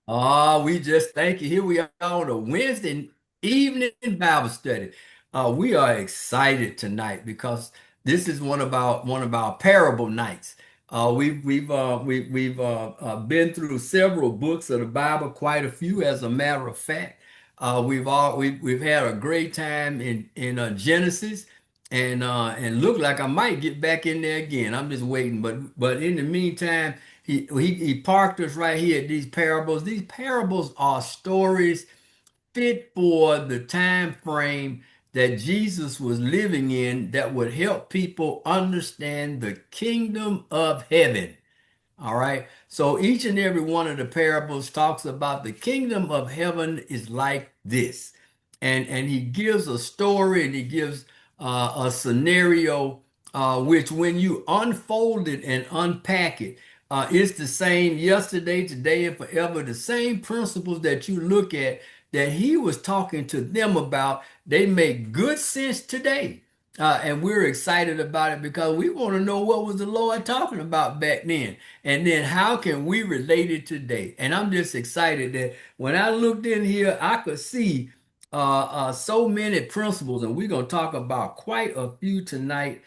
Oh, we just thank you. Here we are on a Wednesday evening Bible study. We are excited tonight because this is one of our parable nights. We've been through several books of the Bible, quite a few, as a matter of fact. We've had a great time in Genesis, and look like I might get back in there again. I'm just waiting, but in the meantime. He parked us right here at these parables. These parables are stories fit for the time frame that Jesus was living in that would help people understand the kingdom of heaven. All right. So each and every one of the parables talks about the kingdom of heaven is like this. And he gives a story and he gives a scenario which when you unfold it and unpack it, it's the same yesterday, today, and forever. The same principles that you look at that he was talking to them about, they make good sense today. And we're excited about it because we want to know what was the Lord talking about back then. And then how can we relate it today? And I'm just excited that when I looked in here, I could see so many principles, and we're going to talk about quite a few tonight.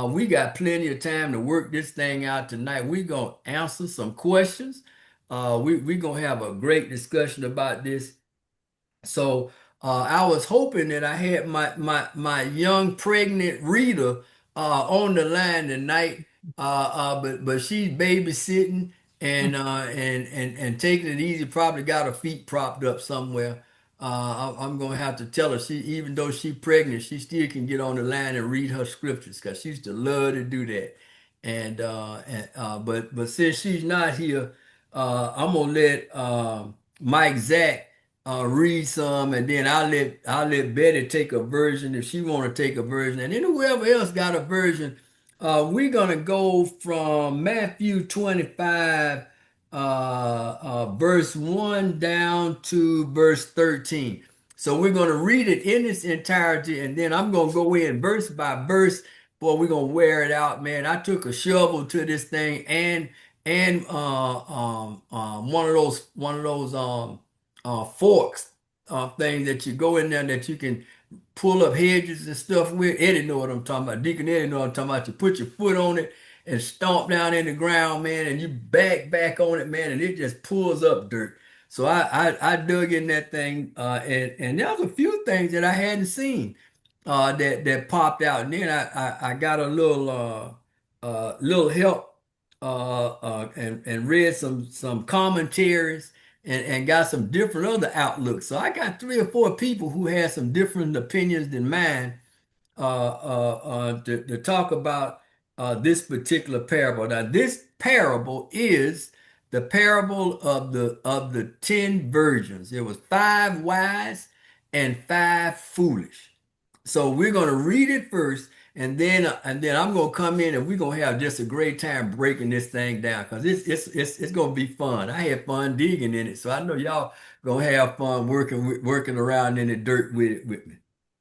We got plenty of time to work this thing out tonight. We're going to answer some questions. We're going to have a great discussion about this. So I was hoping that I had my young pregnant reader on the line tonight, but she's babysitting and taking it easy. Probably got her feet propped up somewhere. I'm gonna have to tell her she, even though she's pregnant, she still can get on the line and read her scriptures because she used to love to do that. But since she's not here, I'm gonna let Mike Zach read some, and then I'll let Betty take a version if she want to take a version, and then whoever else got a version. We're gonna go from Matthew 25, verse 1 down to verse 13. So we're gonna read it in its entirety, and then I'm gonna go in verse by verse. Boy, we're gonna wear it out, man. I took a shovel to this thing and one of those forks thing that you go in there that you can pull up hedges and stuff with. Eddie know what I'm talking about. Deacon Eddie know what I'm talking about. You put your foot on it and stomp down in the ground, man, and you back on it, man, and it just pulls up dirt. So I dug in that thing, and there was a few things that I hadn't seen that popped out, and then I got a little help and read some commentaries and got some different other outlooks. So I got three or four people who had some different opinions than mine to talk about this particular parable. Now, this parable is the parable of the 10 virgins. There was five wise and five foolish. So we're gonna read it first, and then I'm gonna come in and we're gonna have just a great time breaking this thing down because it's gonna be fun. I had fun digging in it, so I know y'all gonna have fun working around in the dirt with me.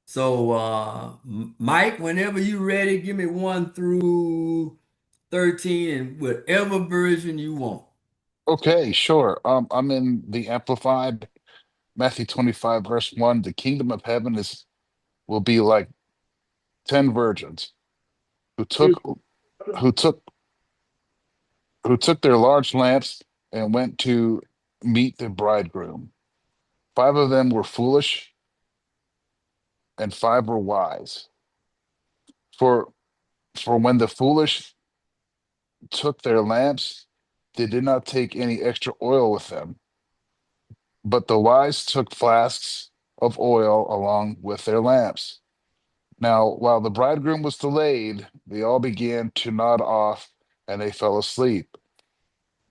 So Mike, whenever you ready, give me 1 through 13 and whatever version you want. Okay, sure. I'm in the Amplified, Matthew 25, verse 1. The kingdom of heaven is will be like 10 virgins who took who took who took their large lamps and went to meet the bridegroom. Five of them were foolish and five were wise. For for when the foolish took their lamps, they did not take any extra oil with them, but the wise took flasks of oil along with their lamps. Now, while the bridegroom was delayed, they all began to nod off and they fell asleep.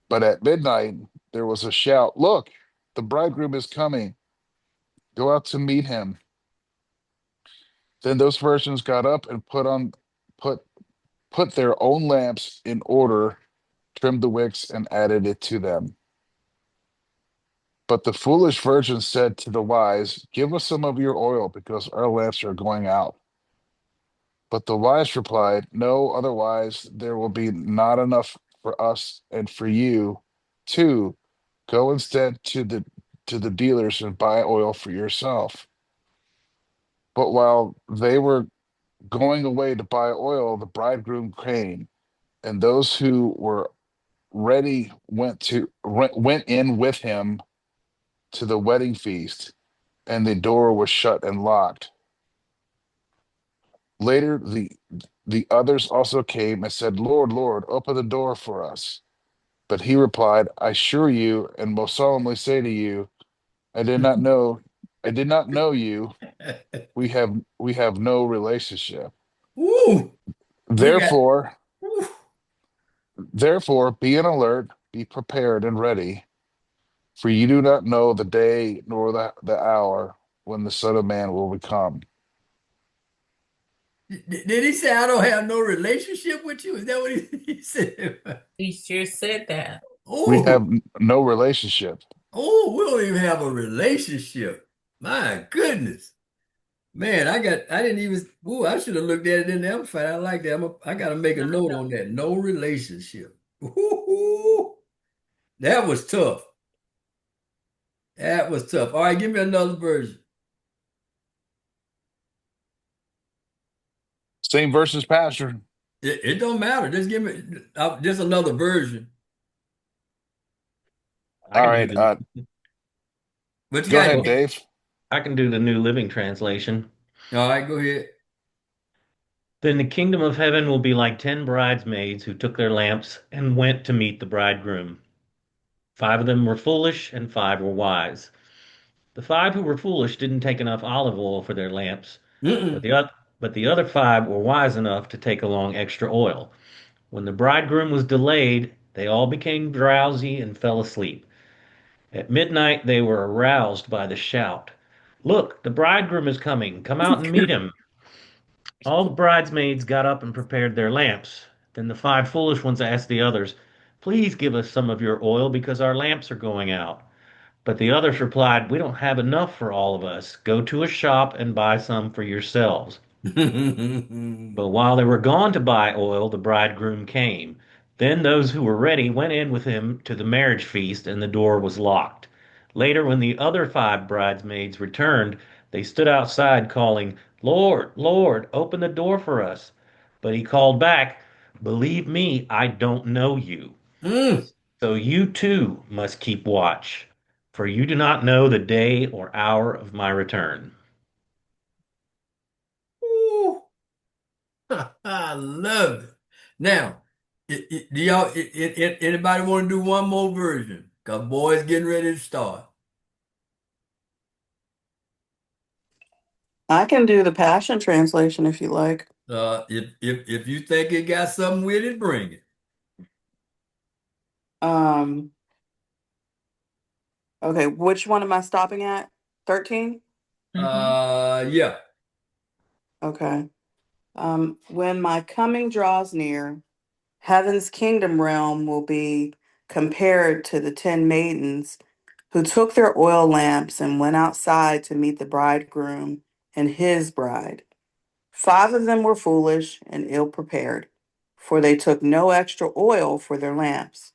But at midnight, there was a shout, "Look, the bridegroom is coming. Go out to meet him." Then those virgins got up and put put their own lamps in order, trimmed the wicks, and added it to them. But the foolish virgins said to the wise, "Give us some of your oil, because our lamps are going out." But the wise replied, "No, otherwise there will be not enough for us and for you too. Go instead to the dealers and buy oil for yourself. But while they were going away to buy oil, the bridegroom came, and those who were ready went in with him to the wedding feast, and the door was shut and locked. Later, the others also came and said, Lord, Lord, open the door for us. But he replied, I assure you and most solemnly say to you, I did not know, I did not know you. We have no relationship. Woo! We got. Therefore, Woo. therefore, be on alert, be prepared and ready, for you do not know the day nor the hour when the Son of Man will become. Did he say I don't have no relationship with you? Is that what he said? He sure said that. We have Oh, no relationship. oh, we don't even have a relationship. My goodness. Man, I didn't even, ooh, I should have looked at it in the Amplified. I like that. I got to make a note on that. No relationship. Ooh, that was tough. That was tough. All right, give me another version. Same verse as Pastor. It don't matter. Just give me just another version. I All can do right, the What you go got? ahead, Dave. I can do the New Living Translation. All right, go ahead. Then the kingdom of heaven will be like 10 bridesmaids who took their lamps and went to meet the bridegroom. 5 of them were foolish and 5 were wise. The 5 who were foolish didn't take enough olive oil for their lamps, but Mm-mm. the other 5 were wise enough to take along extra oil. When the bridegroom was delayed, they all became drowsy and fell asleep. At midnight they were aroused by the shout, "Look, the bridegroom is coming! Come out and meet him!" All the bridesmaids got up and prepared their lamps. Then the 5 foolish ones asked the others, "Please give us some of your oil because our lamps are going out." But the others replied, "We don't have enough for all of us. Go to a shop and buy some for yourselves." But while they were gone to buy oil, the bridegroom came. Then those who were ready went in with him to the marriage feast, and the door was locked. Later, when the other 5 bridesmaids returned, they stood outside calling, "Lord, Lord, open the door for us." But he called back, "Believe me, I don't know you. Mm. So you too must keep watch, for you do not know the day or hour of my return." Ooh. I love it. Now, do y'all, anybody want to do one more version? Because boys getting ready to start. I can do the Passion Translation if you like. If you think it got something with it, bring it. Um, okay, which one am I stopping at? 13? Yeah. Okay. When my coming draws near, heaven's kingdom realm will be compared to the 10 maidens who took their oil lamps and went outside to meet the bridegroom and his bride. 5 of them were foolish and ill prepared, for they took no extra oil for their lamps.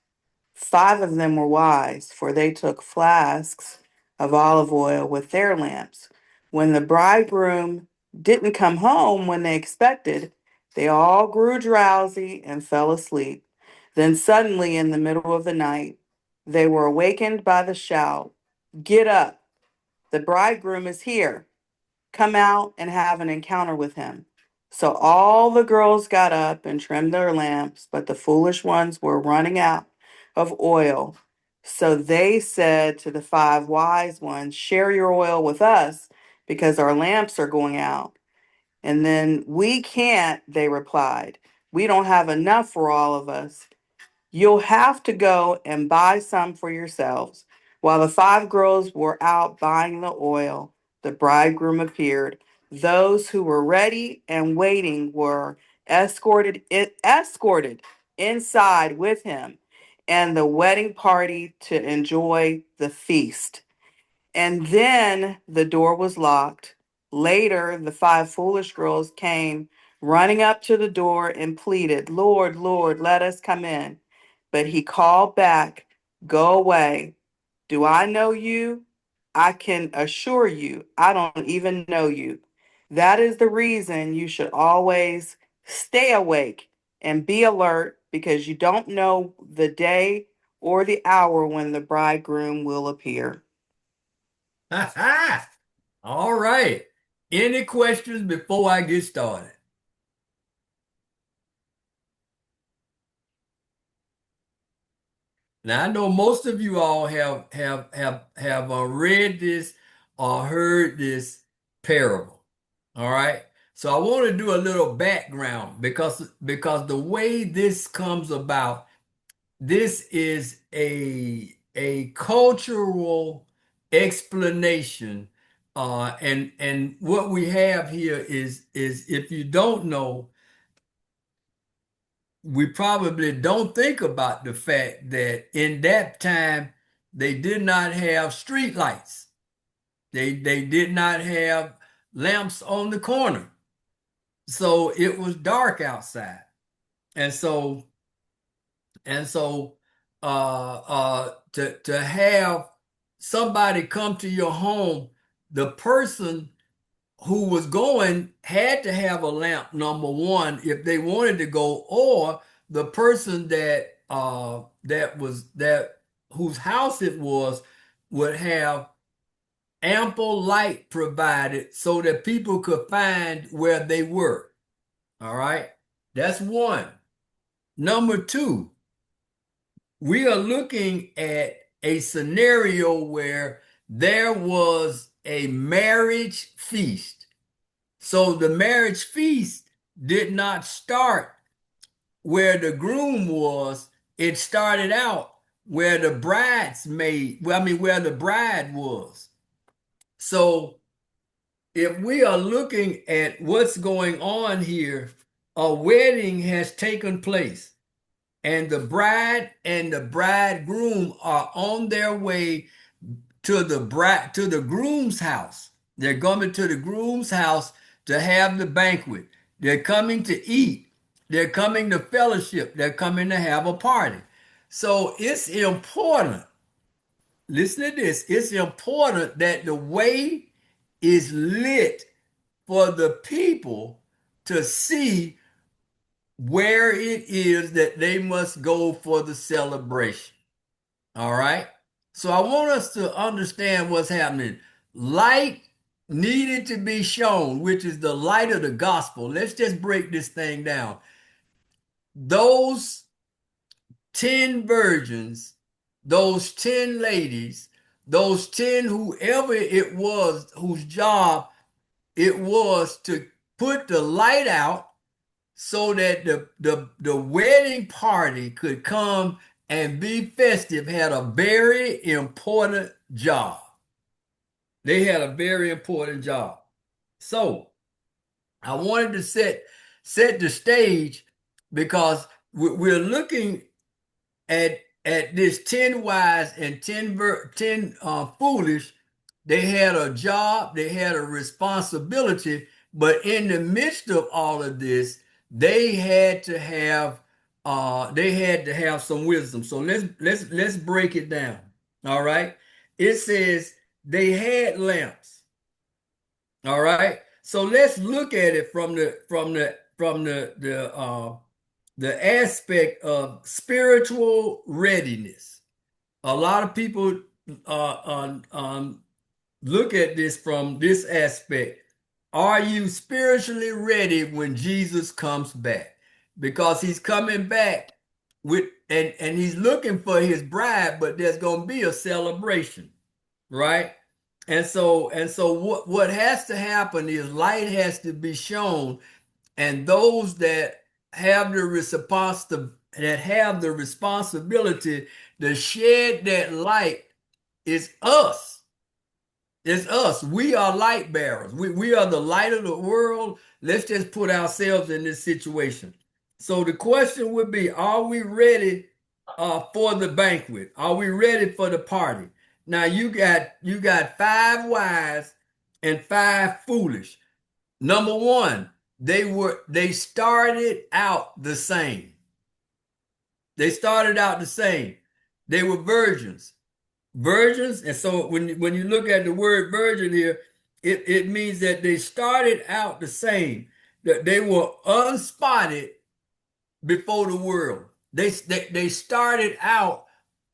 5 of them were wise, for they took flasks of olive oil with their lamps. When the bridegroom didn't come home when they expected, they all grew drowsy and fell asleep. Then suddenly, in the middle of the night, they were awakened by the shout, "Get up! The bridegroom is here. Come out and have an encounter with him." So all the girls got up and trimmed their lamps, but the foolish ones were running out of oil. So they said to the 5 wise ones, "Share your oil with us because our lamps are going out." And then, "We can't," they replied. "We don't have enough for all of us. You'll have to go and buy some for yourselves." While the 5 girls were out buying the oil, the bridegroom appeared. Those who were ready and waiting were escorted inside with him and the wedding party to enjoy the feast. And then the door was locked. Later, the 5 foolish girls came running up to the door and pleaded, "Lord, Lord, let us come in." But he called back, "Go away. Do I know you? I can assure you, I don't even know you. That is the reason you should always stay awake and be alert because you don't know the day or the hour when the bridegroom will appear. All right. Any questions before I get started? Now I know most of you all have read this or heard this parable. All right. So I want to do a little background because the way this comes about, this is a cultural explanation. And what we have here is if you don't know, we probably don't think about the fact that in that time they did not have street lights. They did not have lamps on the corner. So it was dark outside. And so to have somebody come to your home, the person who was going had to have a lamp, number one, if they wanted to go, or the person that whose house it was would have ample light provided so that people could find where they were. All right. That's one. Number two, we are looking at a scenario where there was a marriage feast. So the marriage feast did not start where the groom was. It started out where the bridesmaid, well, I mean, where the bride was. So if we are looking at what's going on here, a wedding has taken place, and the bride and the bridegroom are on their way to the groom's house. They're coming to the groom's house to have the banquet. They're coming to eat. They're coming to fellowship. They're coming to have a party. So it's important. Listen to this. It's important that the way is lit for the people to see where it is that they must go for the celebration. All right. So I want us to understand what's happening. Light needed to be shown, which is the light of the gospel. Let's just break this thing down. Those 10 virgins, those 10 ladies, those 10 whoever it was whose job it was to put the light out so that the wedding party could come and be festive, had a very important job. They had a very important job. So I wanted to set the stage because we're looking at this 10 wise and 10 foolish. They had a job, they had a responsibility, but in the midst of all of this, they had to have some wisdom. So let's break it down. All right. It says they had lamps. All right. So let's look at it from the aspect of spiritual readiness. A lot of people look at this from this aspect. Are you spiritually ready when Jesus comes back? Because he's coming back with and he's looking for his bride, but there's going to be a celebration, right? And so what has to happen is light has to be shown, and those that have the responsibility to shed that light is us. It's us. We are light bearers. We are the light of the world. Let's just put ourselves in this situation. So the question would be, are we ready for the banquet? Are we ready for the party? Now you got 5 wise and 5 foolish. Number one, they started out the same. They started out the same. They were virgins. virgins. And so when you look at the word virgin here, it means that they started out the same, that they were unspotted before the world. They started out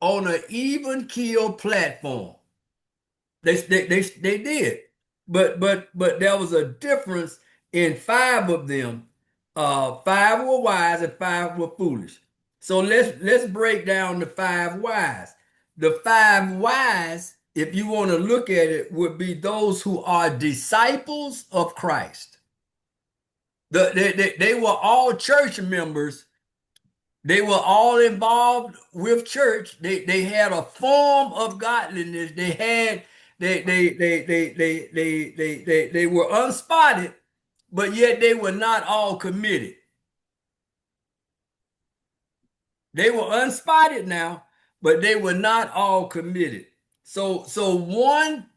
on an even keel platform. They did, but there was a difference in five of them. Five were wise and five were foolish. So let's break down the five wise. The five wise, if you want to look at it, would be those who are disciples of Christ. They were all church members. They were all involved with church. They had a form of godliness. They were unspotted, but yet they were not all committed. They were unspotted now, but they were not all committed.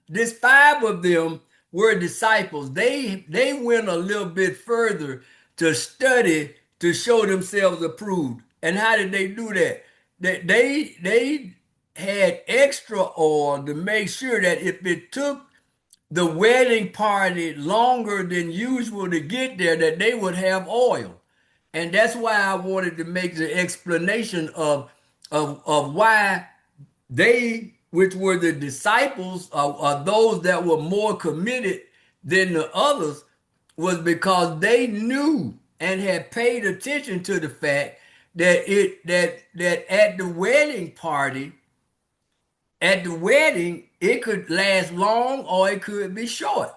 This five of them were disciples. They went a little bit further to study to show themselves approved. And how did they do that? They had extra oil to make sure that if it took the wedding party longer than usual to get there, that they would have oil. And that's why I wanted to make the explanation of why they, which were the disciples, are those that were more committed than the others, was because they knew and had paid attention to the fact that at the wedding party, at the wedding, it could last long or it could be short.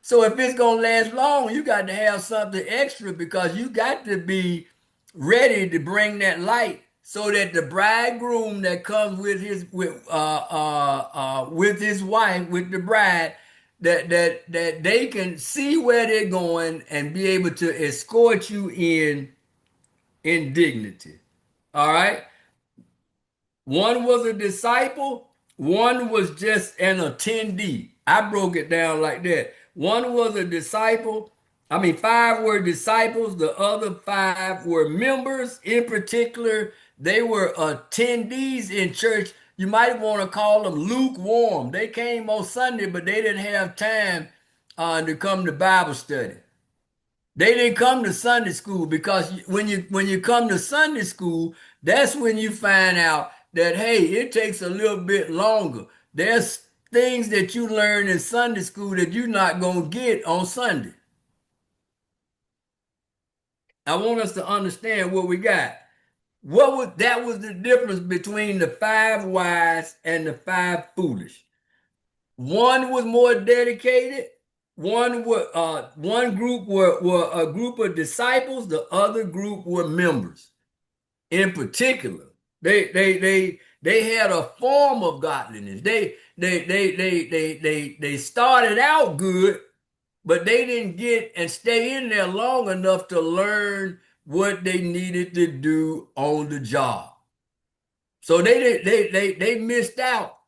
So if it's gonna last long, you got to have something extra because you got to be ready to bring that light so that the bridegroom that comes with his wife, with the bride, that they can see where they're going and be able to escort you in dignity. All right. One was a disciple, one was just an attendee. I broke it down like that. One was a disciple. I mean, five were disciples, the other five were members. In particular, they were attendees in church. You might want to call them lukewarm. They came on Sunday, but they didn't have time to come to Bible study. They didn't come to Sunday school because when you come to Sunday school, that's when you find out that hey, it takes a little bit longer. There's things that you learn in Sunday school that you're not gonna get on Sunday. I want us to understand what we got. That was the difference between the five wise and the five foolish. One was more dedicated. One group were a group of disciples. The other group were members. In particular, they had a form of godliness. They started out good, but they didn't get and stay in there long enough to learn what they needed to do on the job. So they missed out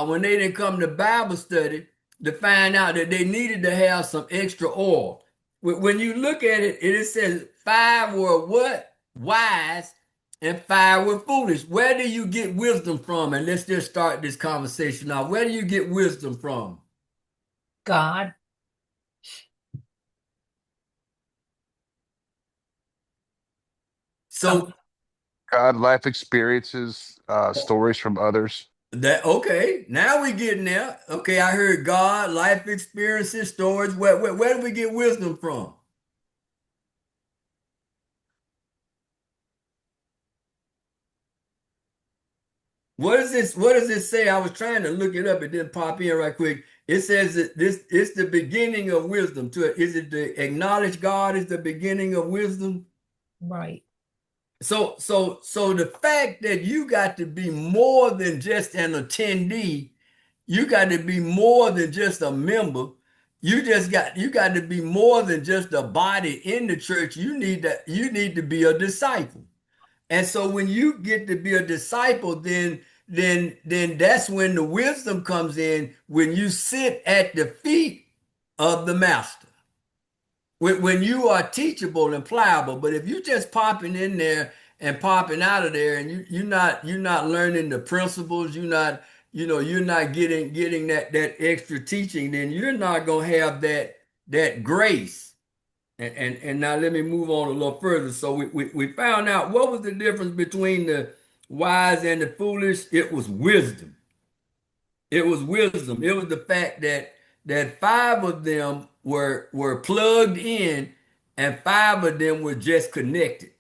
when they didn't come to Bible study to find out that they needed to have some extra oil. When you look at it, it says five were what? Wise, and five were foolish. Where do you get wisdom from? And let's just start this conversation now. Where do you get wisdom from? God. So God, life experiences, stories from others. that okay, now we getting there. Okay, I heard God, life experiences, stories. Where do we get wisdom from? What is this? What does this say? I was trying to look it up. It didn't pop in right quick. It says that this is the beginning of wisdom. Is it to acknowledge God is the beginning of wisdom? Right. So the fact that you got to be more than just an attendee, you got to be more than just a member. You got to be more than just a body in the church. You need to be a disciple. And so when you get to be a disciple, then that's when the wisdom comes in, when you sit at the feet of the master. When you are teachable and pliable. But if you just popping in there and popping out of there, and you're not learning the principles, you're not getting that extra teaching, then you're not gonna have that grace. And now let me move on a little further. So we found out what was the difference between the wise and the foolish. It was wisdom. It was wisdom. It was the fact that five of them were plugged in, and five of them were just connected.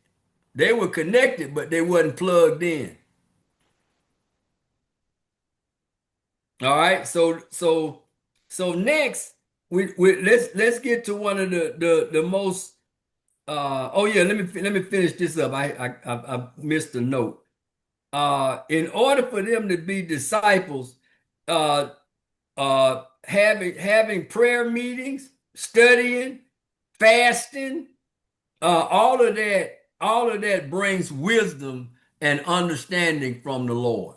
They were connected, but they wasn't plugged in. All right. So next let's get to one of the most oh yeah, let me finish this up. I missed a note. In order for them to be disciples, uh having prayer meetings, studying, fasting, all of that brings wisdom and understanding from the Lord.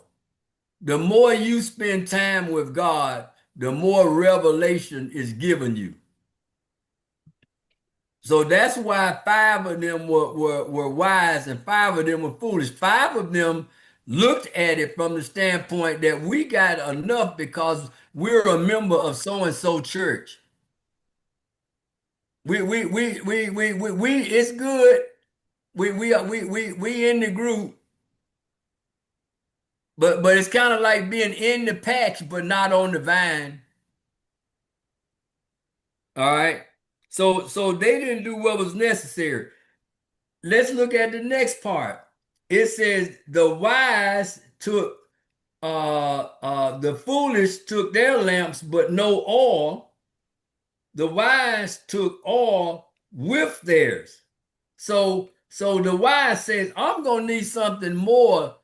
The more you spend time with God, the more revelation is given you. So that's why five of them were wise and five of them were foolish. Five of them looked at it from the standpoint that we got enough because we're a member of so and so church. We it's good. We in the group, but it's kind of like being in the patch but not on the vine. All right. So they didn't do what was necessary. Let's look at the next part. It says the wise took the foolish took their lamps but no oil. The wise took oil with theirs. So the wise says, I'm gonna need something more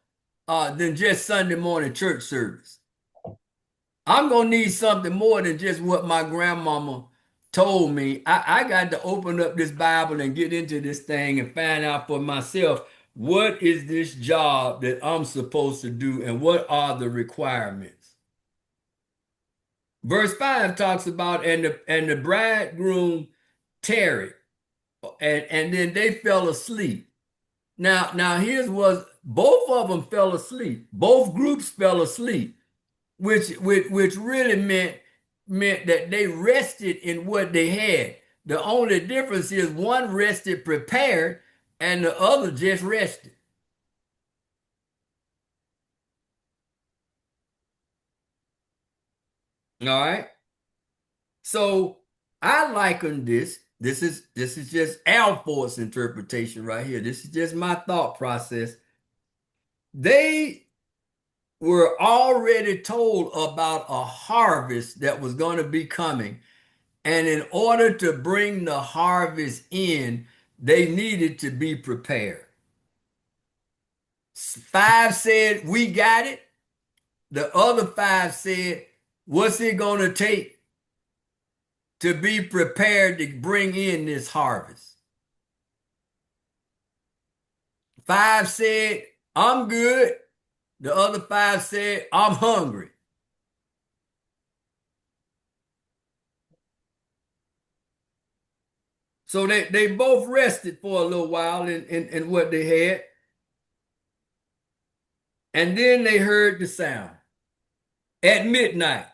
than just Sunday morning church service. I'm gonna need something more than just what my grandmama told me. I got to open up this Bible and get into this thing and find out for myself what is this job that I'm supposed to do and what are the requirements. Verse 5 talks about and the bridegroom tarried, and then they fell asleep. Now here's what both of them fell asleep. Both groups fell asleep, which really meant that they rested in what they had. The only difference is one rested prepared and the other just rested. All right. So I liken this. This is just Alford's interpretation right here. This is just my thought process. They were already told about a harvest that was going to be coming. And in order to bring the harvest in, they needed to be prepared. Five said, we got it. The other five said, what's it going to take to be prepared to bring in this harvest? Five said, I'm good. The other five said, I'm hungry. So they both rested for a little while in what they had. And then they heard the sound. At midnight,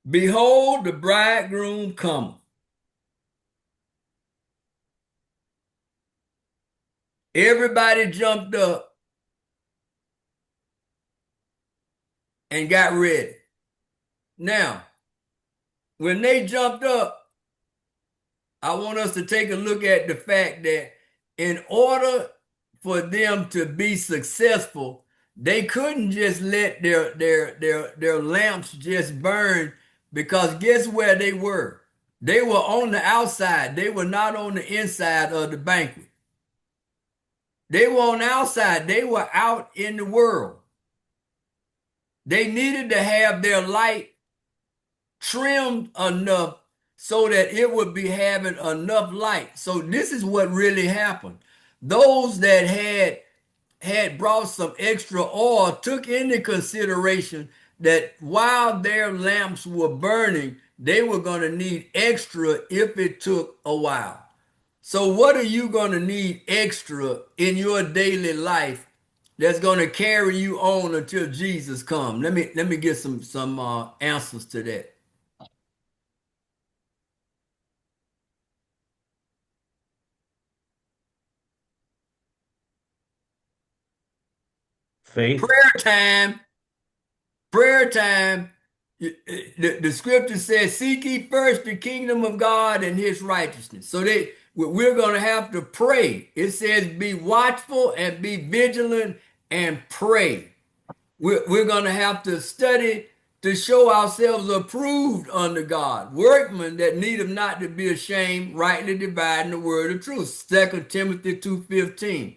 behold, the bridegroom cometh. Everybody jumped up and got ready. Now, when they jumped up, I want us to take a look at the fact that in order for them to be successful, they couldn't just let their lamps just burn because guess where they were? They were on the outside. They were not on the inside of the banquet. They were on the outside. They were out in the world. They needed to have their light trimmed enough so that it would be having enough light. So this is what really happened. Those that had brought some extra oil took into consideration that while their lamps were burning, they were going to need extra if it took a while. So what are you going to need extra in your daily life that's going to carry you on until Jesus comes? Let me get some answers to that. Faith. Prayer time. Prayer time. The scripture says, "Seek ye first the kingdom of God and His righteousness." So we're going to have to pray. It says, "Be watchful and be vigilant and pray." We're going to have to study to show ourselves approved unto God, workmen that needeth not to be ashamed, rightly dividing the word of truth. 2 Timothy 2:15.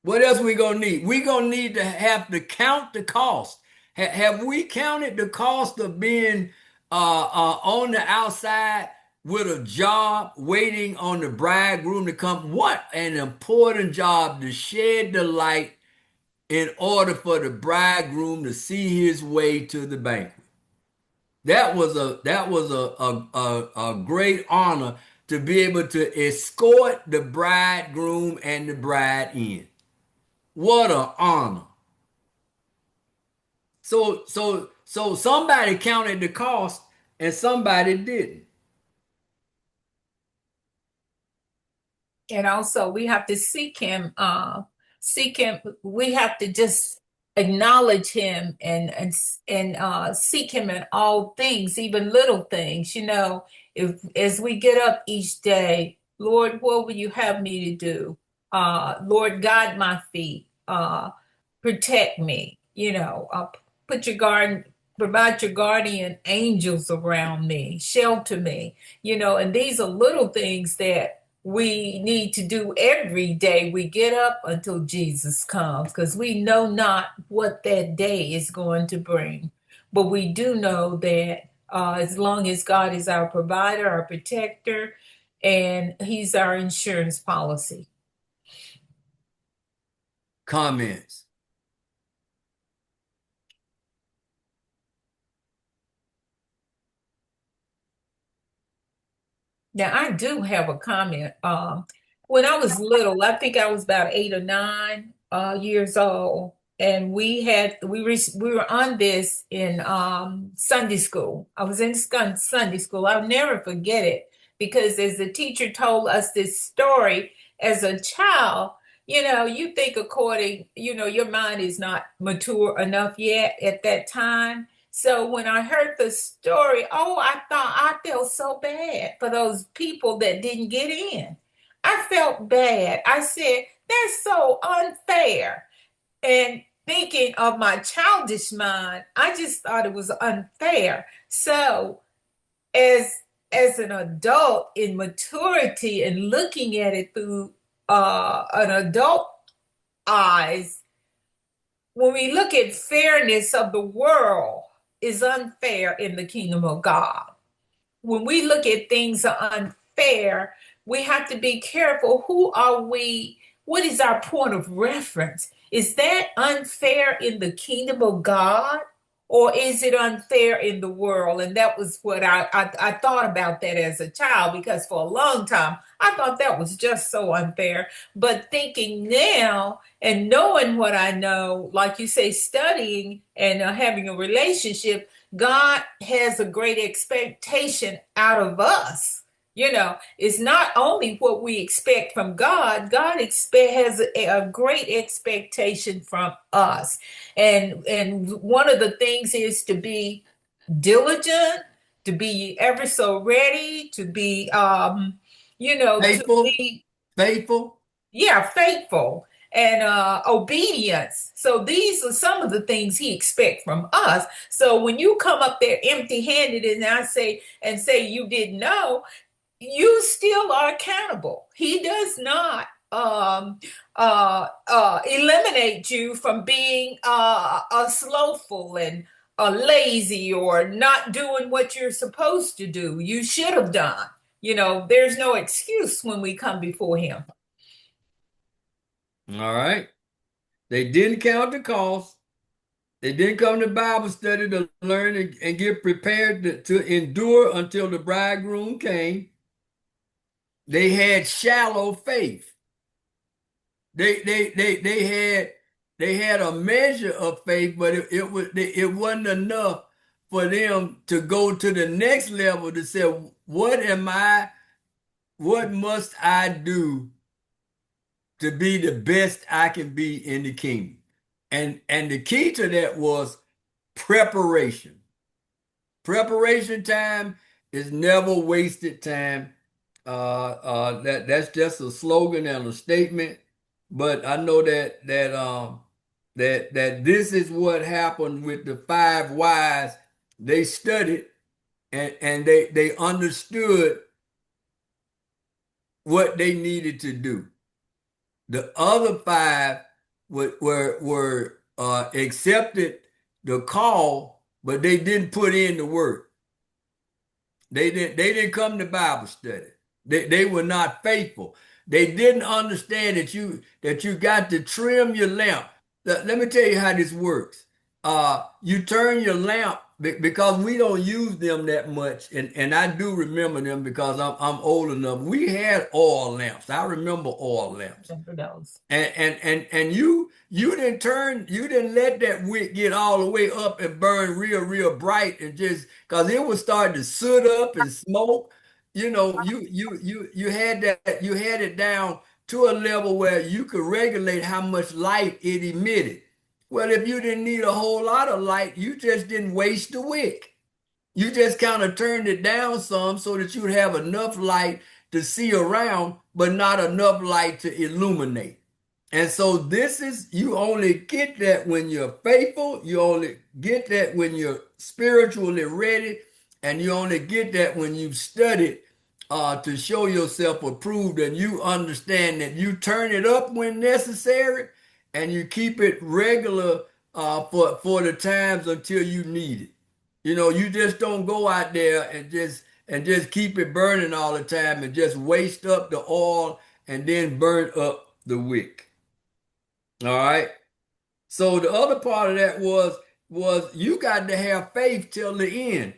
What else we gonna need? We gonna need to have to count the cost. Have we counted the cost of being on the outside with a job waiting on the bridegroom to come? What an important job to shed the light in order for the bridegroom to see his way to the banquet. That was a great honor to be able to escort the bridegroom and the bride in. What an honor. So somebody counted the cost and somebody didn't. And also we have to seek him. We have to just acknowledge him and seek him in all things, even little things. If as we get up each day, Lord, what will you have me to do? Lord, guide my feet. Protect me. Put your guard, provide your guardian angels around me, shelter me. And these are little things that we need to do every day we get up until Jesus comes, because we know not what that day is going to bring. But we do know that as long as God is our provider, our protector, and He's our insurance policy. Comments. Now, I do have a comment. When I was little, I think I was about 8 or 9 years old, and we were on this in Sunday school. I was in Sunday school. I'll never forget it, because as the teacher told us this story as a child, you think according, your mind is not mature enough yet at that time. So when I heard the story, oh, I felt so bad for those people that didn't get in. I felt bad. I said, that's so unfair. And thinking of my childish mind, I just thought it was unfair. So as as an adult in maturity and looking at it through an adult eyes, when we look at fairness of the world is unfair in the kingdom of God. When we look at things are unfair, we have to be careful. Who are we? What is our point of reference? Is that unfair in the kingdom of God? Or is it unfair in the world? And that was what I thought about that as a child, because for a long time I thought that was just so unfair. But thinking now and knowing what I know, like you say, studying and having a relationship, God has a great expectation out of us. It's not only what we expect from God. God has a great expectation from us. And one of the things is to be diligent, to be ever so ready, to be to Faithful, be, faithful. yeah, faithful and obedience. So these are some of the things he expects from us. So when you come up there empty-handed and say you didn't know, you still are accountable. He does not eliminate you from being a slowful and lazy or not doing what you're supposed to do. You should have done. There's no excuse when we come before him. All right. They didn't count the cost. They didn't come to Bible study to learn and get prepared to endure until the bridegroom came. They had shallow faith. They had a measure of faith, but it wasn't enough for them to go to the next level to say, what must I do to be the best I can be in the kingdom? And the key to that was preparation. Preparation time is never wasted time. That's just a slogan and a statement, but I know that this is what happened with the five wise. They studied and they understood what they needed to do. The other five were accepted the call, but they didn't put in the work. They didn't come to Bible study. They were not faithful. They didn't understand that you got to trim your lamp. Let me tell you how this works. You turn your lamp because we don't use them that much, and I do remember them because I'm old enough. We had oil lamps. I remember oil lamps. Remember those. And you didn't let that wick get all the way up and burn real bright and just because it was starting to soot up and smoke. You had it down to a level where you could regulate how much light it emitted. Well, if you didn't need a whole lot of light, you just didn't waste the wick. You just kind of turned it down some so that you'd have enough light to see around, but not enough light to illuminate. And so you only get that when you're faithful. You only get that when you're spiritually ready. And you only get that when you've studied to show yourself approved and you understand that you turn it up when necessary and you keep it regular for the times until you need it. You just don't go out there and just keep it burning all the time and just waste up the oil and then burn up the wick. All right. So the other part of that was you got to have faith till the end.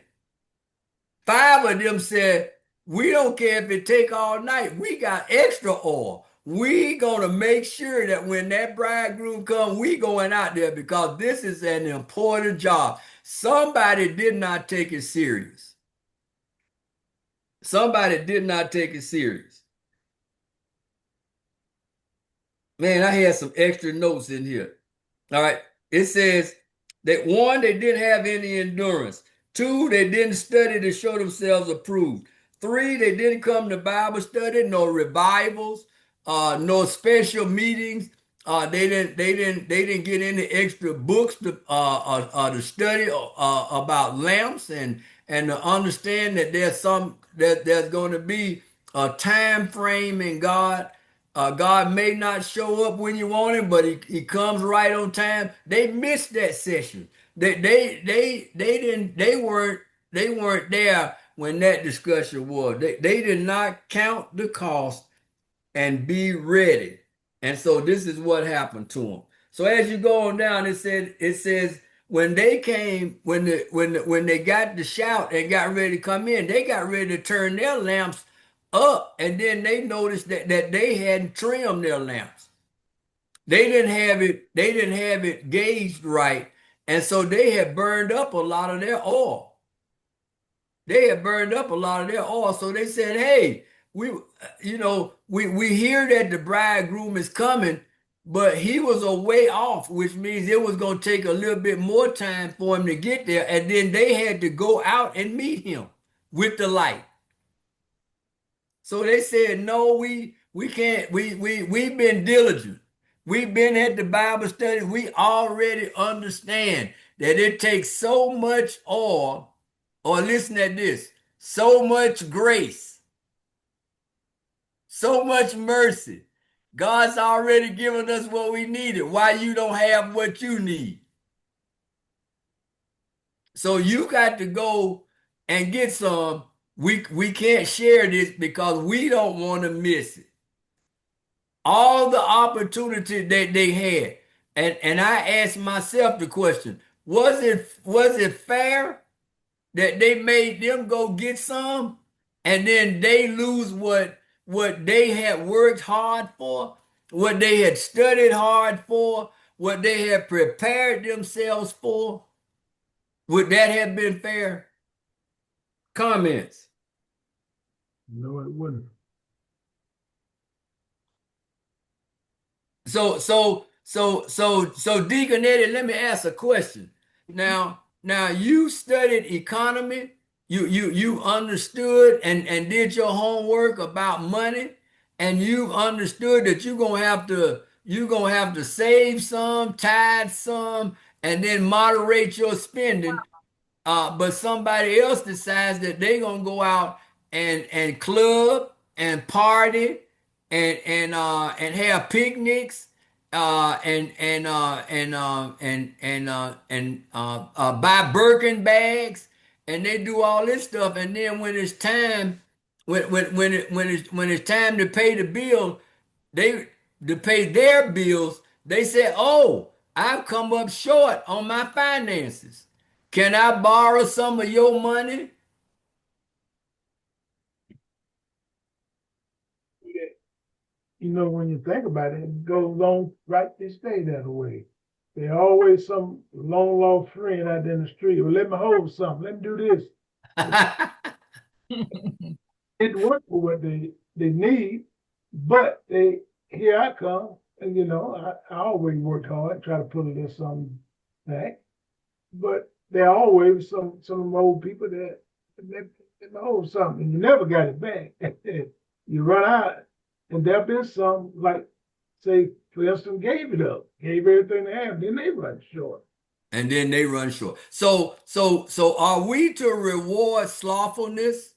Five of them said, we don't care if it take all night. We got extra oil. We gonna make sure that when that bridegroom come, we going out there because this is an important job. Somebody did not take it serious. Somebody did not take it serious. Man, I had some extra notes in here. All right. It says that one, they didn't have any endurance. Two, they didn't study to show themselves approved. Three, they didn't come to Bible study, no revivals, no special meetings. They didn't get any extra books to study about lamps and to understand that there's going to be a time frame in God. God may not show up when you want him, but he comes right on time. They missed that session. They weren't there when that discussion was. They did not count the cost and be ready. And so this is what happened to them. So as you go on down, it says when they came, when they got the shout and got ready to come in, they got ready to turn their lamps up, and then they noticed that they hadn't trimmed their lamps. They didn't have it gauged right, and so they had burned up a lot of their oil. They had burned up a lot of their oil. So they said, hey, we hear that the bridegroom is coming, but he was a way off, which means it was going to take a little bit more time for him to get there. And then they had to go out and meet him with the light. So they said, no, we can't. We've been diligent. We've been at the Bible study. We already understand that it takes so much oil, or listen at this, so much grace, so much mercy. God's already given us what we needed. Why you don't have what you need? So you got to go and get some. We can't share this because we don't want to miss it. All the opportunity that they had. And I asked myself the question, was it fair that they made them go get some and then they lose what what they had worked hard for, what they had studied hard for, what they had prepared themselves for? Would that have been fair? Comments. No, it wouldn't. So, Deacon Eddie, let me ask a question. Now you studied economy. You understood and did your homework about money, and you've understood that you're gonna have to save some, tithe some, and then moderate your spending. But somebody else decides that they're gonna go out and club and party and have picnics buy Birkin bags, and they do all this stuff, and then when it's time when it's time to pay the bill, they to pay their bills, they say, "Oh, I've come up short on my finances. Can I borrow some of your money?" You know, when you think about it, it goes on right this day that way. There's always some long lost friend out there in the street. Well, let me hold something. Let me do this. It work for what they need, but they here I come, and you know, I always worked hard, try to put a little something back. But there are always some old people that let me hold something, and you never got it back. You run out, and there've been some like say, for instance, gave it up, gave everything they have, then they run short. And then they run short. So are we to reward slothfulness?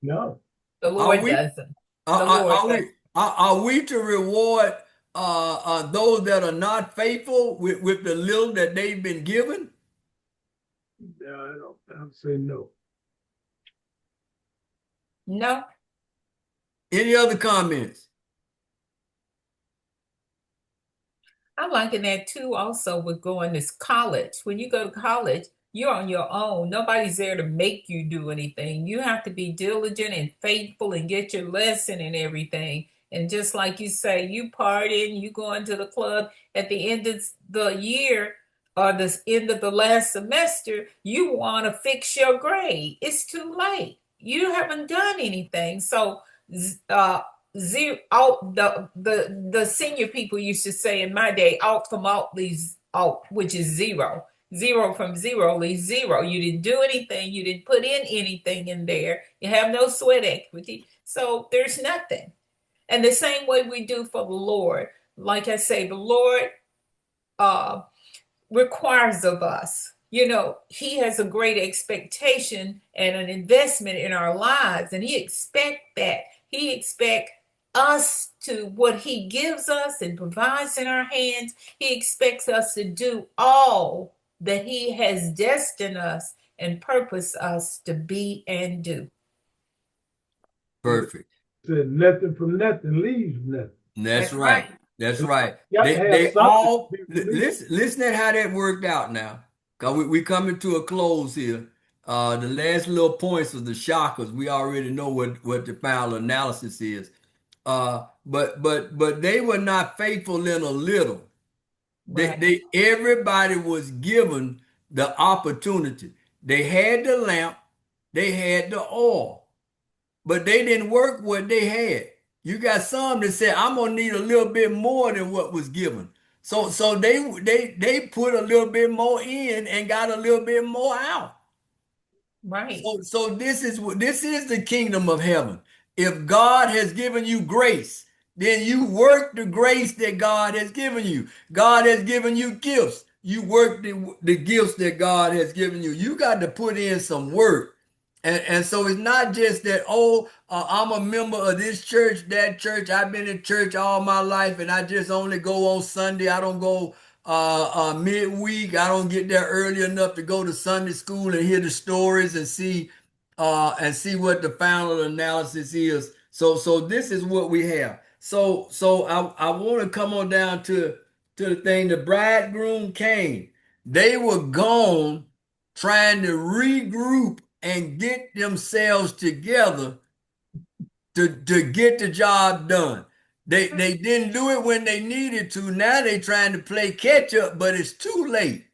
No, The Are Lord we doesn't. are, The are, Lord are doesn't. we are we to reward those that are not faithful with the little that they've been given? I don't. I'll say no. No. Any other comments? I'm liking that too, also with going to college. When you go to college, you're on your own. Nobody's there to make you do anything. You have to be diligent and faithful and get your lesson and everything. And just like you say, you partying, you going to the club at the end of the year or the end of the last semester, you want to fix your grade. It's too late. You haven't done anything. So, uh, zero out the senior people used to say in my day, out from out leaves out, which is zero. Zero from zero leaves zero. You didn't do anything, you didn't put in anything in there, you have no sweat equity, so there's nothing. And the same way we do for the Lord. Like I say, the Lord uh requires of us. You know, he has a great expectation and an investment in our lives, and he expect that. He expect us to what he gives us and provides in our hands. He expects us to do all that he has destined us and purpose us to be and do. Perfect. Said nothing from nothing leaves nothing. That's That's right. right. That's You right. got to They have they something to all be released. listen at how that worked out now. Cause we coming to a close here. The last little points of the shockers. We already know what the final analysis is. But they were not faithful in a little. Right. Everybody was given the opportunity. They had the lamp, they had the oil, but they didn't work what they had. You got some that said, "I'm gonna need a little bit more than what was given." So they put a little bit more in and got a little bit more out. Right. So this is the kingdom of heaven. If God has given you grace, then you work the grace that God has given you. God has given you gifts. You work the gifts that God has given you. You got to put in some work. And so it's not just that, oh, I'm a member of this church, that church. I've been in church all my life and I just only go on Sunday. I don't go midweek. I don't get there early enough to go to Sunday school and hear the stories and see what the final analysis is. So this is what we have. So I want to come on down to the thing. The bridegroom came. They were gone trying to regroup and get themselves together to get the job done. They didn't do it when they needed to. Now they're trying to play catch up, but it's too late.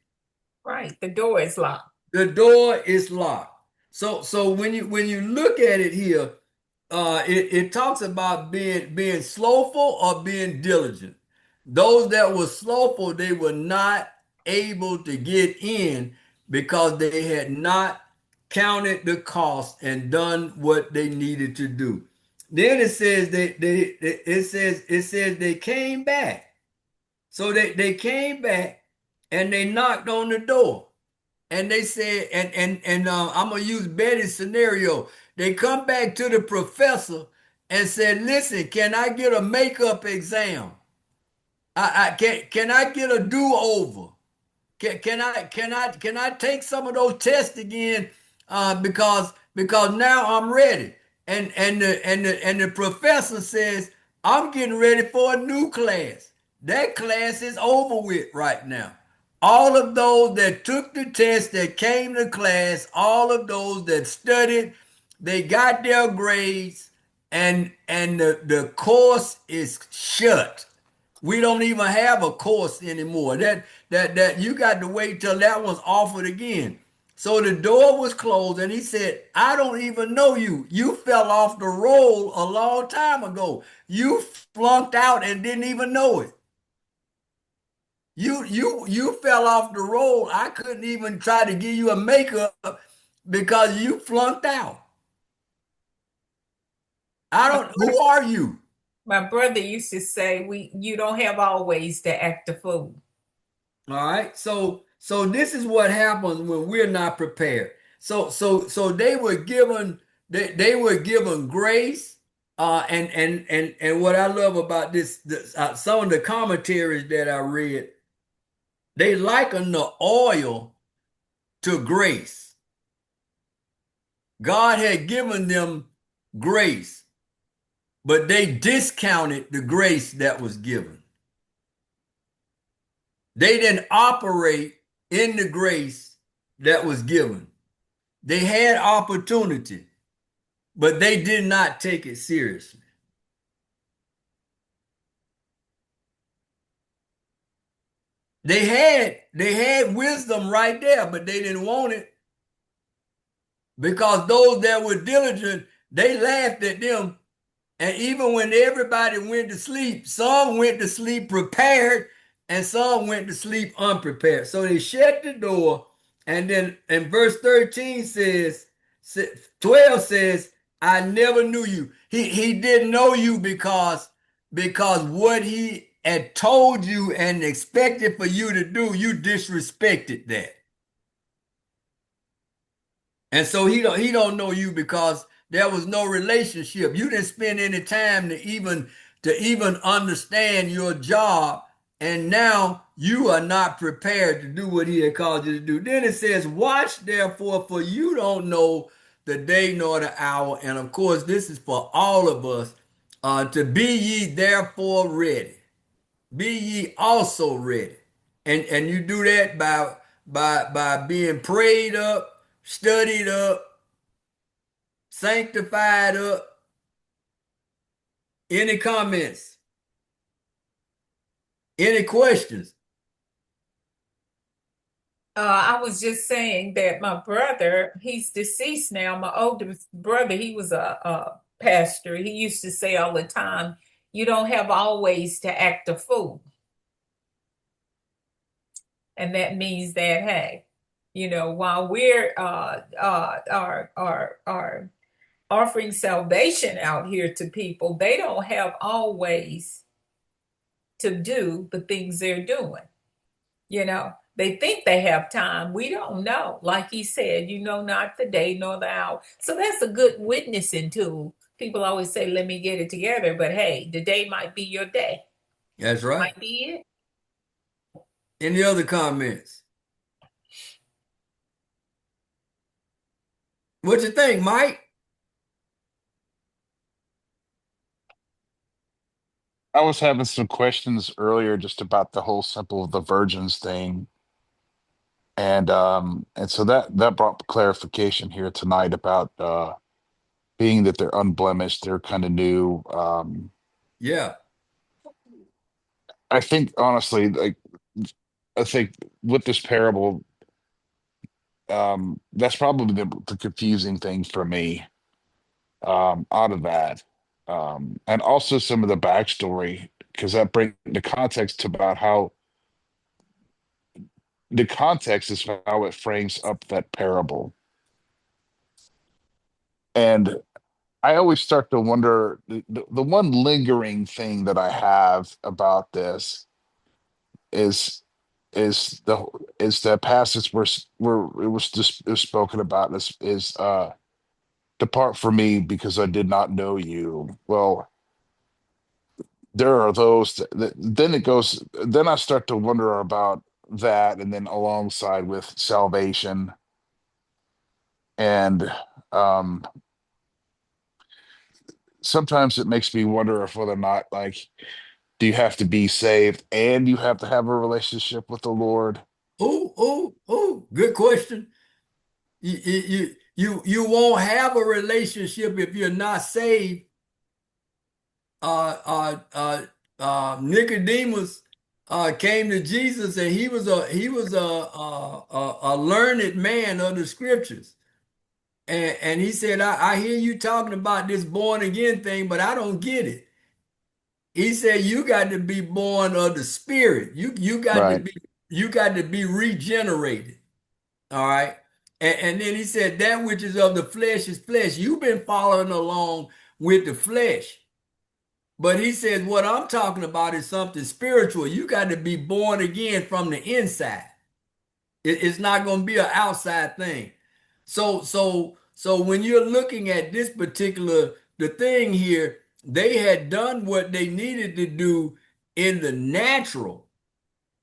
Right. The door is locked. The door is locked. So when you look at it here, it talks about being slowful or being diligent. Those that were slowful, they were not able to get in because they had not counted the cost and done what they needed to do. Then it says it says they came back. So they came back and they knocked on the door. And they said, I'm gonna use Betty's scenario. They come back to the professor and said, "Listen, can I get a makeup exam? I can I get a do over? Can I take some of those tests again? Because now I'm ready." And the professor says, "I'm getting ready for a new class. That class is over with right now. All of those that took the test, that came to class, all of those that studied, they got their grades, and the course is shut. We don't even have a course anymore. That you got to wait till that one's offered again." So the door was closed, and he said, "I don't even know you. You fell off the roll a long time ago. You flunked out and didn't even know it. You fell off the roll. I couldn't even try to give you a makeup because you flunked out. I My, don't. Who are you?" my brother used to say, you don't have always to act a fool. All right. So this is what happens when we're not prepared. So they were given grace. And what I love about this some of the commentaries that I read, they liken the oil to grace. God had given them grace, but they discounted the grace that was given. They didn't operate in the grace that was given. They had opportunity, but they did not take it seriously. They had wisdom right there, but they didn't want it because those that were diligent, they laughed at them. And even when everybody went to sleep, some went to sleep prepared and some went to sleep unprepared. So they shut the door. And then in verse 13 says, 12 says, "I never knew you." He didn't know you because what he had told you and expected for you to do, you disrespected that. And so he don't know you because there was no relationship. You didn't spend any time to even understand your job, and now you are not prepared to do what he had called you to do. Then it says, "Watch therefore, for you don't know the day nor the hour." And of course, this is for all of us, to be ye therefore ready. Be ye also ready. And you do that by being prayed up, studied up, sanctified up. Any comments? Any questions? I was just saying that my brother, he's deceased now. My oldest brother, he was a pastor. He used to say all the time, you don't have always to act a fool. And that means that, hey, while we're are offering salvation out here to people, they don't have always to do the things they're doing. They think they have time. We don't know. Like he said, not the day nor the hour. So that's a good witnessing tool. People always say, let me get it together. But hey, the day might be your day. That's right. Might be it. Any other comments? What you think, Mike? I was having some questions earlier just about the whole simple of the virgins thing. And so that brought clarification here tonight about being that they're unblemished, they're kind of new. Yeah. I think honestly, like I think with this parable, that's probably the confusing thing for me, out of that. And also some of the backstory, because that brings the context about how the context is how it frames up that parable. And I always start to wonder the one lingering thing that I have about this is is the is the passage where it was just it was spoken about is depart from me because I did not know you. Well, there are those then it goes, then I start to wonder about that, and then alongside with salvation and um sometimes it makes me wonder if whether or not, like, do you have to be saved and you have to have a relationship with the Lord? Oh, good question. You won't have a relationship if you're not saved. Uh, uh, uh, Nicodemus came to Jesus, and he was a learned man of the scriptures, and he said, I hear you talking about this born again thing, but I don't get it. He said, you got to be born of the Spirit. Right. You got to be regenerated. All right. And then he said, that which is of the flesh is flesh. You've been following along with the flesh. But he says, what I'm talking about is something spiritual. You got to be born again from the inside. It's not going to be an outside thing. So when you're looking at this particular the thing here, they had done what they needed to do in the natural,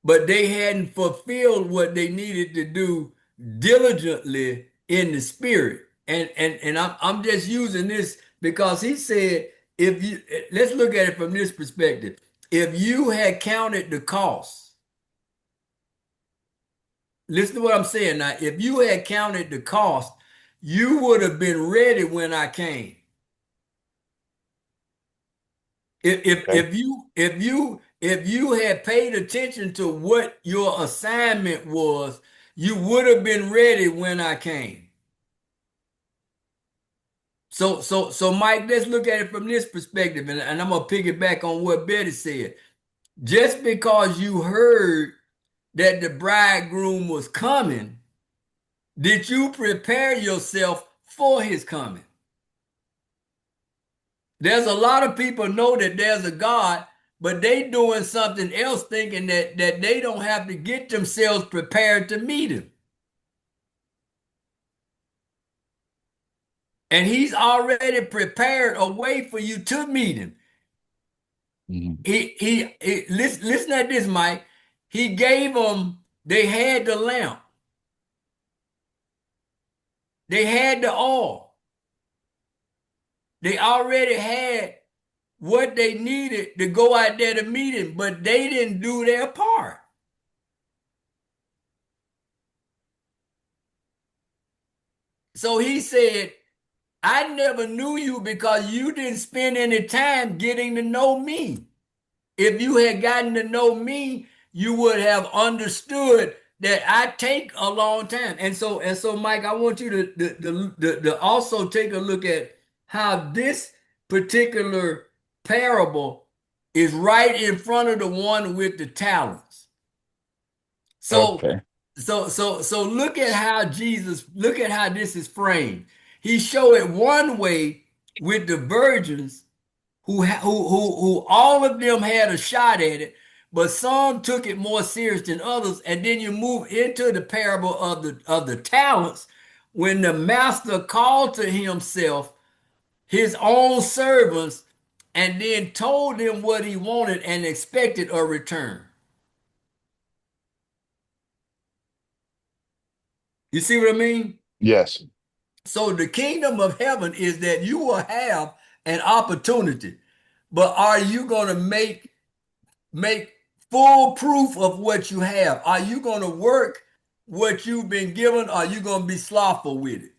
but they hadn't fulfilled what they needed to do diligently in the spirit. And I'm just using this because he said, if you let's look at it from this perspective. If you had counted the cost, listen to what I'm saying now. If you had counted the cost, you would have been ready when I came. If if Okay. if you if you if you had paid attention to what your assignment was, you would have been ready when I came. So Mike, let's look at it from this perspective, and I'm gonna piggyback on what Betty said. Just because you heard that the bridegroom was coming, did you prepare yourself for his coming? There's a lot of people know that there's a God, but they doing something else, thinking that they don't have to get themselves prepared to meet him. And he's already prepared a way for you to meet him. Mhm. Listen at this, Mike. He gave them, they had the lamp, they had the oil, they already had what they needed to go out there to meet him, but they didn't do their part. So he said, I never knew you because you didn't spend any time getting to know me. If you had gotten to know me, you would have understood that I take a long time. And so, Mike, I want you to also take a look at how this particular parable is right in front of the one with the talents. So, Okay. so look at how this is framed. He showed it one way with the virgins who all of them had a shot at it, but some took it more serious than others. And then you move into the parable of the talents when the master called to himself his own servants and then told them what he wanted and expected a return. You see what I mean? Yes. So the kingdom of heaven is that you will have an opportunity, but are you going to make full proof of what you have? Are you going to work what you've been given? Or are you going to be slothful with it?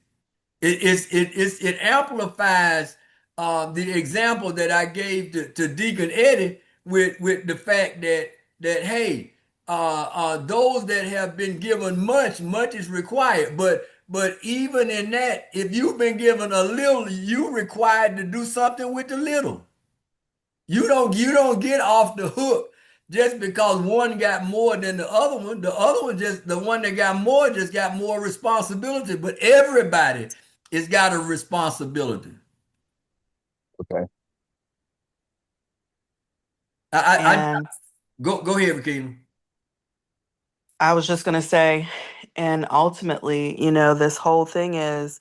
It amplifies the example that I gave to Deacon Eddie with the fact that hey, those that have been given much, much is required. But even in that, if you've been given a little, you required to do something with the little. You don't get off the hook just because one got more than the other one. The other one just the one that got more just got more responsibility. But everybody has got a responsibility. Okay. I And go ahead, Rakina. I was just going to say, and ultimately, you know, this whole thing is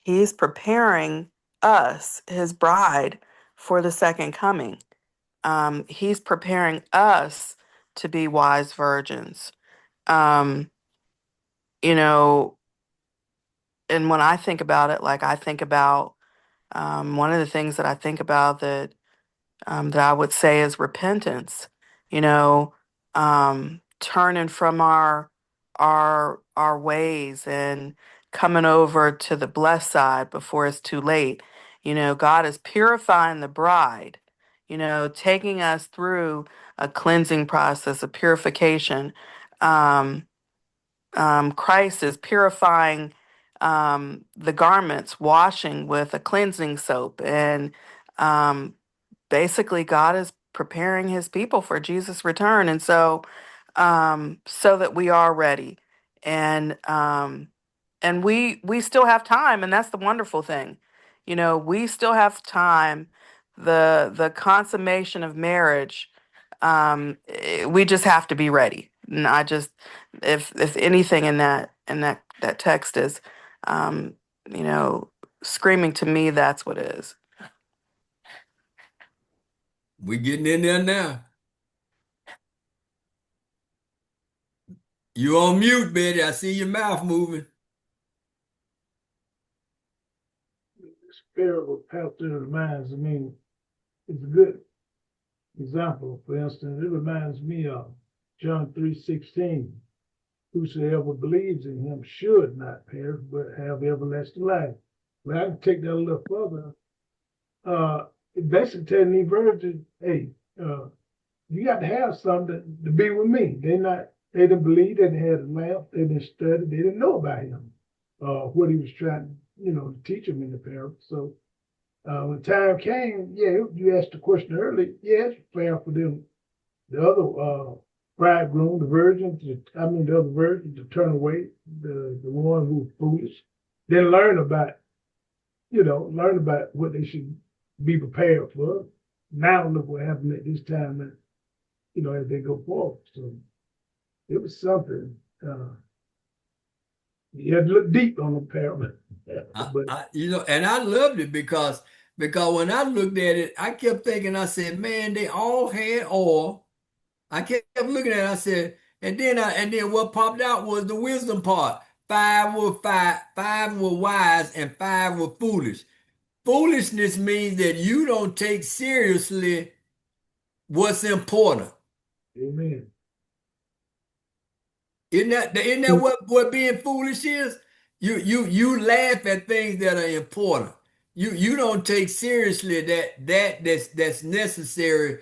he's preparing us, his bride, for the second coming. He's preparing us to be wise virgins. Um, you know, and when I think about it, like I think about one of the things that I think about that I would say is repentance. You know, turning from our ways and coming over to the blessed side before it's too late. You know, God is purifying the bride. You know, taking us through a cleansing process, a purification. Um, Christ is purifying the garments, washing with a cleansing soap, and um, basically God is preparing his people for Jesus' return. And so that we are ready. And we still have time, and that's the wonderful thing. You know, we still have time. The consummation of marriage, we just have to be ready. And I just if anything in that text is um, you know, screaming to me, that's what it is. We getting in there now. You on mute, Betty. I see your mouth moving. This parable passed through the minds. I mean, it's a good example. For instance, it reminds me of John 3:16. Whosoever believes in him should not perish, but have everlasting life. But I can take that a little further. It basically telling these virgins, hey, you got to have something to be with me. They didn't believe, they didn't have a lamp, they didn't study, they didn't know about him, what he was trying, to teach them in the parable. So when time came, yeah, you asked the question earlier, yeah, it's fair for them, the other bridegroom, the other virgin to turn away, the one who was foolish, then learn about what they should be prepared for. Now look what happened at this time, as they go forward. So it was something. You had to look deep on the parable. But And I loved it because when I looked at it, I kept thinking, I said, man, they all had oil. I kept looking at it, I said, and then what popped out was the wisdom part. Five were wise, and five were foolish. Foolishness means that you don't take seriously what's important. amen. Isn't that what being foolish is? You laugh at things that are important. You don't take seriously that's necessary.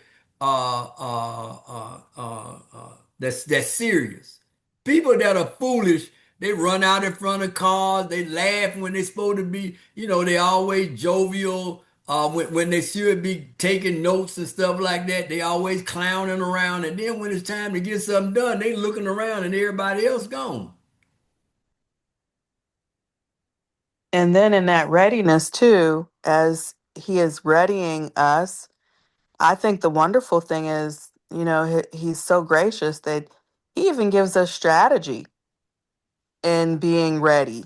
That's serious. People that are foolish, they run out in front of cars. They laugh when they're supposed to be. They always jovial. When they should be taking notes and stuff like that, they always clowning around. And then when it's time to get something done, they looking around and everybody else gone. And then in that readiness too, as he is readying us, I think the wonderful thing is, you know, he's so gracious that he even gives us strategy in being ready.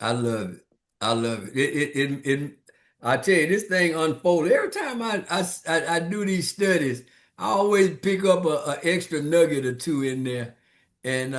I love it. I love it. I tell you, this thing unfolds. Every time I do these studies, I always pick up a extra nugget or two in there and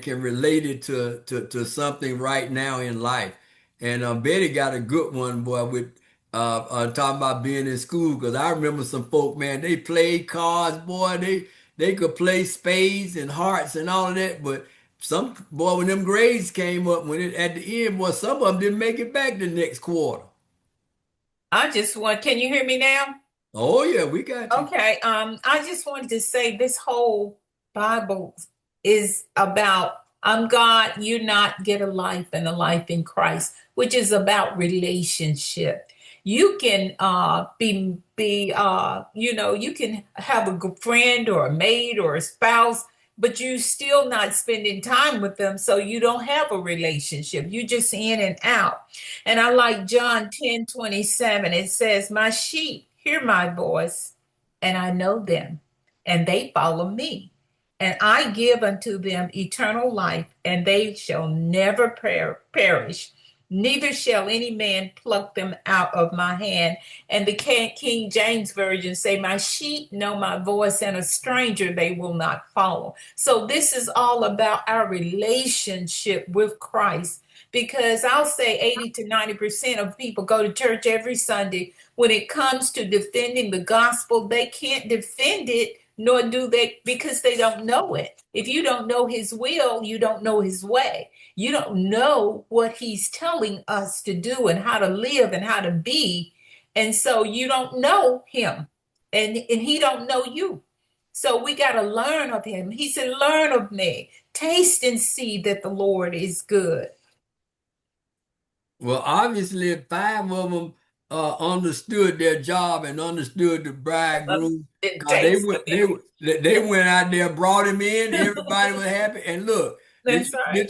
can relate it to something right now in life. And Betty got a good one, boy, with talking about being in school, because I remember some folk, man, they played cards, boy. They could play spades and hearts and all of that, but some boy when them grades came up when it at the end, boy, some of them didn't make it back the next quarter. I just want, can you hear me now? Oh yeah, we got you. Okay, I just wanted to say this whole Bible is about I'm God, you not get a life and a life in Christ, which is about relationship. You can you can have a good friend or a maid or a spouse, but you still not spending time with them, so you don't have a relationship. You just in and out. And I like John 10:27. It says, my sheep hear my voice and I know them, and they follow me. And I give unto them eternal life, and they shall never perish, neither shall any man pluck them out of my hand. And the King James Version say, my sheep know my voice, and a stranger they will not follow. So this is all about our relationship with Christ. Because I'll say 80 to 90% of people go to church every Sunday. When it comes to defending the gospel, they can't defend it, nor do they, because they don't know it. If you don't know his will, you don't know his way. You don't know what he's telling us to do and how to live and how to be. And so you don't know him, and he don't know you. So we got to learn of him. He said, learn of me, taste and see that the Lord is good. Well, obviously, five of them understood their job and understood the bridegroom. Didn't 'Cause they taste of went, him. they went out there, brought him in. Everybody was happy. And look, That's right.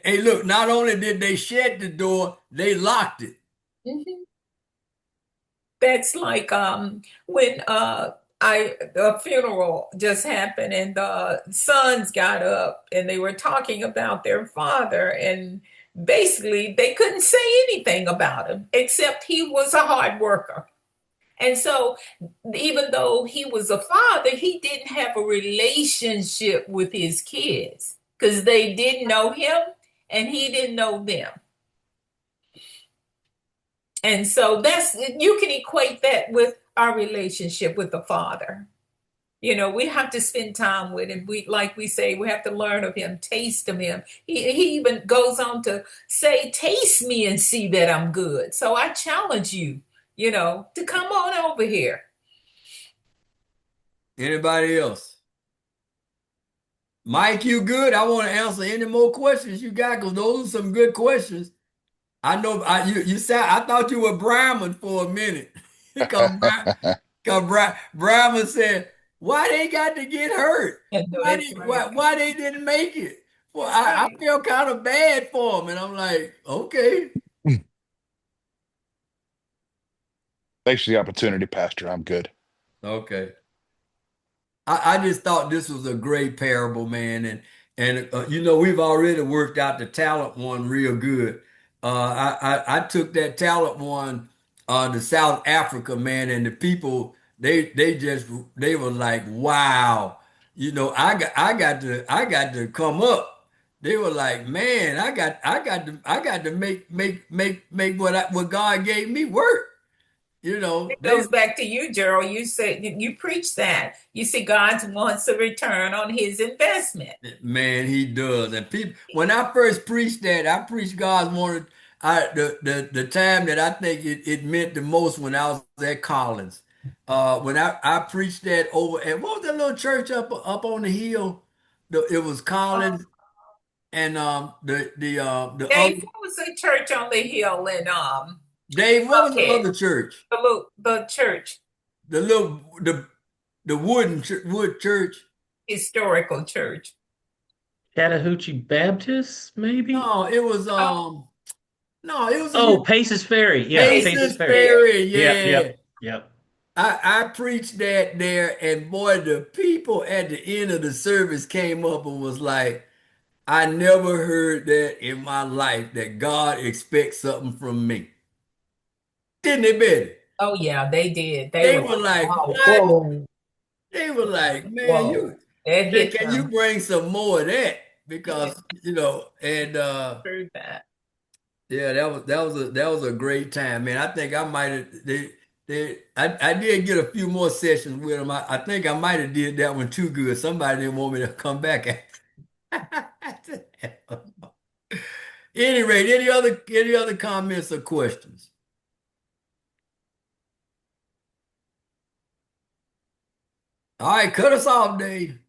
hey, look, not only did they shut the door, they locked it. Mhm. That's like when a funeral just happened and the sons got up and they were talking about their father, and basically they couldn't say anything about him except he was a hard worker. And so even though he was a father, he didn't have a relationship with his kids because they didn't know him and he didn't know them. And so that's, you can equate that with our relationship with the Father. You know, we have to spend time with him. We, like we say, we have to learn of him, taste of him. He even goes on to say, taste me and see that I'm good. So I challenge you, to come on over here. Anybody else? Mike, you good? I want to answer any more questions you got because those are some good questions. I know you said I thought you were Brahmin for a minute. Because Brahmin said, why they got to get hurt? And no, that's right. Why they didn't make it? Well, That's I right. feel kind of bad for them. And I'm like, okay. Thanks for the opportunity, Pastor. I'm good. Okay. I just thought this was a great parable, man, and we've already worked out the talent one real good. I took that talent one to South Africa, man, and the people they were like, wow, I got to come up. They were like, man, I got to make what God gave me work. It They goes back to you, Gerald. You said you preach that. You see, God wants a return on his investment. Man, he does. And people, when I first preached that, I preached God's wanted. The time that I think it meant the most when I was at Collins. When I preached that over at what was that little church up on the hill? It was Uh, Collins and the other Dave, what was the church on the hill in Dave. What was the Buckhead? other church? The church, The little the wood church. historical church. Chattahoochee Baptist, maybe? No, it was Oh, no, it was a Oh, Paces Ferry. Yeah, Paces Paces Paces Ferry. Fair. Ferry. Yep, Yeah. yep, yep. I preached that there, and boy, the people at the end of the service came up and was like, I never heard that in my life that God expects something from me. Didn't they, Betty? Oh yeah, they did. They They were were like, like, oh, what? whoa, They were like, man, whoa. That hit can you them. bring some more of that? Yeah, Because, and through that. yeah, that was a great time, man. I think I might have I did get a few more sessions with them. I think I might have did that one too good. Somebody didn't want me to come back. Any rate, any other comments or questions? All right, cut us off, Dave.